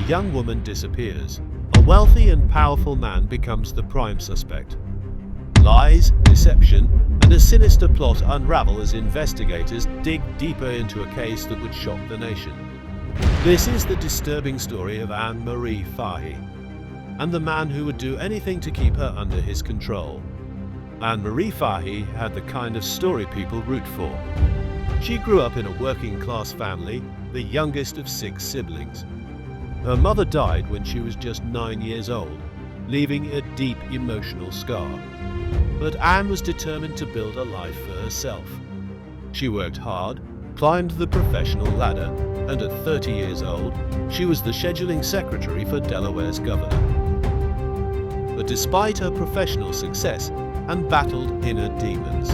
young woman disappears. A wealthy and powerful man becomes the prime suspect. Lies, deception, and a sinister plot unravel as investigators dig deeper into a case that would shock the nation. This is the disturbing story of Marie Fahey, and the man who would do anything to keep her under his control. Marie Fahey had the kind of story people root for. She grew up in a working-class family, the youngest of 6 siblings. Her mother died when she was just 9 years old, leaving a deep emotional scar. But Anne was determined to build a life for herself. She worked hard, climbed the professional ladder, and at 30 years old, she was the scheduling secretary for Delaware's governor. But despite her professional success, Anne battled inner demons.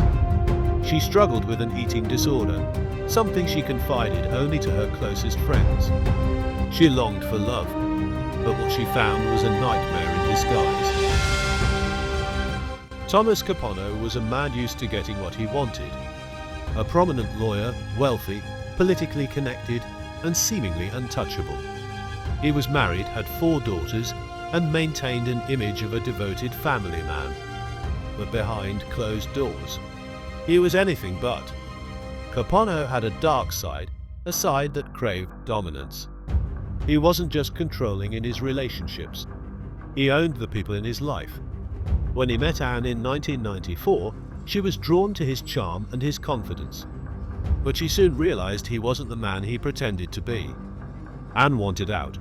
She struggled with an eating disorder, something she confided only to her closest friends. She longed for love, but what she found was a nightmare in disguise. Thomas Capano was a man used to getting what he wanted. A prominent lawyer, wealthy, politically connected, and seemingly untouchable. He was married, had 4 daughters, and maintained an image of a devoted family man. But behind closed doors, he was anything but. Capano had a dark side, a side that craved dominance. He wasn't just controlling in his relationships. He owned the people in his life. When he met Anne in 1994, she was drawn to his charm and his confidence. But she soon realized he wasn't the man he pretended to be. Anne wanted out.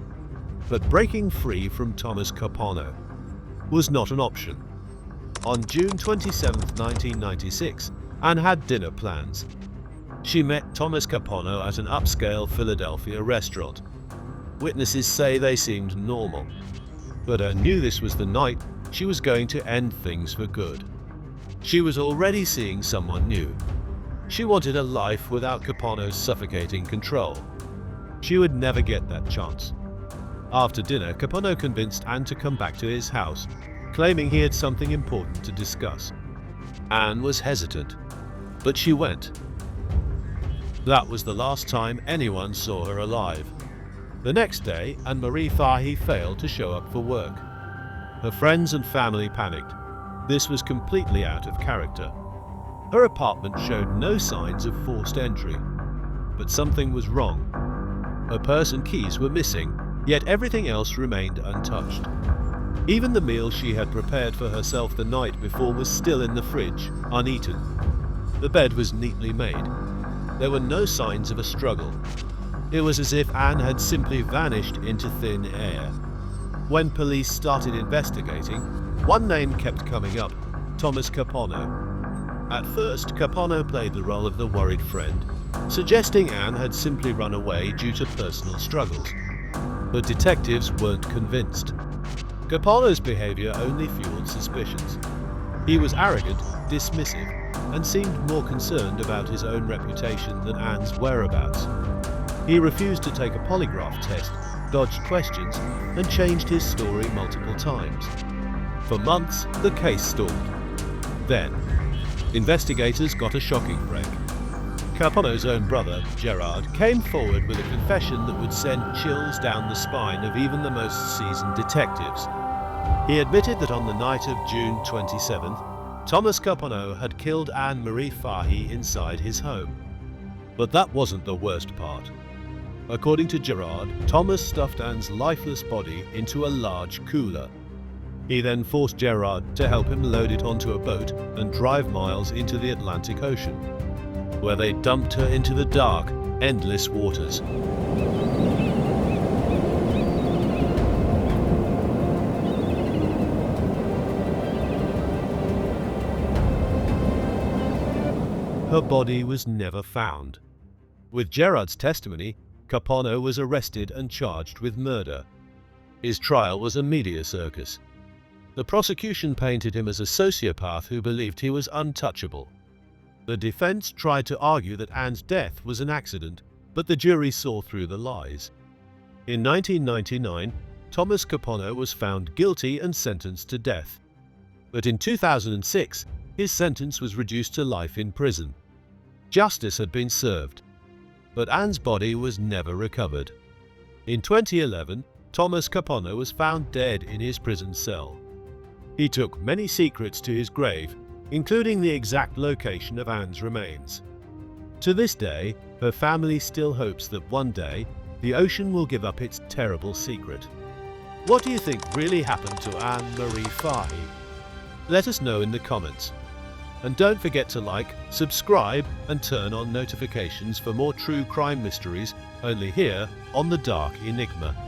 But breaking free from Thomas Capano was not an option. On June 27, 1996, Anne had dinner plans. She met Thomas Capano at an upscale Philadelphia restaurant. Witnesses say they seemed normal. But Anne knew this was the night she was going to end things for good. She was already seeing someone new. She wanted a life without Capano's suffocating control. She would never get that chance. After dinner, Capano convinced Anne to come back to his house, claiming he had something important to discuss. Anne was hesitant, but she went. That was the last time anyone saw her alive. The next day, Marie Fahey failed to show up for work. Her friends and family panicked. This was completely out of character. Her apartment showed no signs of forced entry, but something was wrong. Her purse and keys were missing, yet everything else remained untouched. Even the meal she had prepared for herself the night before was still in the fridge, uneaten. The bed was neatly made. There were no signs of a struggle. It was as if Anne had simply vanished into thin air. When police started investigating, one name kept coming up: Thomas Capano. At first, Capano played the role of the worried friend, suggesting Anne had simply run away due to personal struggles. But detectives weren't convinced. Capano's behavior only fueled suspicions. He was arrogant, dismissive, and seemed more concerned about his own reputation than Anne's whereabouts. He refused to take a polygraph test, dodged questions, and changed his story multiple times. For months, the case stalled. Then, investigators got a shocking break. Capano's own brother, Gerard, came forward with a confession that would send chills down the spine of even the most seasoned detectives. He admitted that on the night of June 27th, Thomas Capano had killed Marie Fahey inside his home. But that wasn't the worst part. According to Gerard, Thomas stuffed Anne's lifeless body into a large cooler. He then forced Gerard to help him load it onto a boat and drive miles into the Atlantic Ocean, where they dumped her into the dark, endless waters. Her body was never found. With Gerard's testimony, Capano was arrested and charged with murder. His trial was a media circus. The prosecution painted him as a sociopath who believed he was untouchable. The defense tried to argue that Anne's death was an accident, but the jury saw through the lies. In 1999, Thomas Capano was found guilty and sentenced to death. But in 2006, his sentence was reduced to life in prison. Justice had been served, but Anne's body was never recovered. In 2011, Thomas Capano was found dead in his prison cell. He took many secrets to his grave, including the exact location of Anne's remains. To this day, her family still hopes that one day the ocean will give up its terrible secret. What do you think really happened to Anne Marie Fahey? Let us know in the comments. And don't forget to like, subscribe, and turn on notifications for more true crime mysteries only here on The Dark Enigma.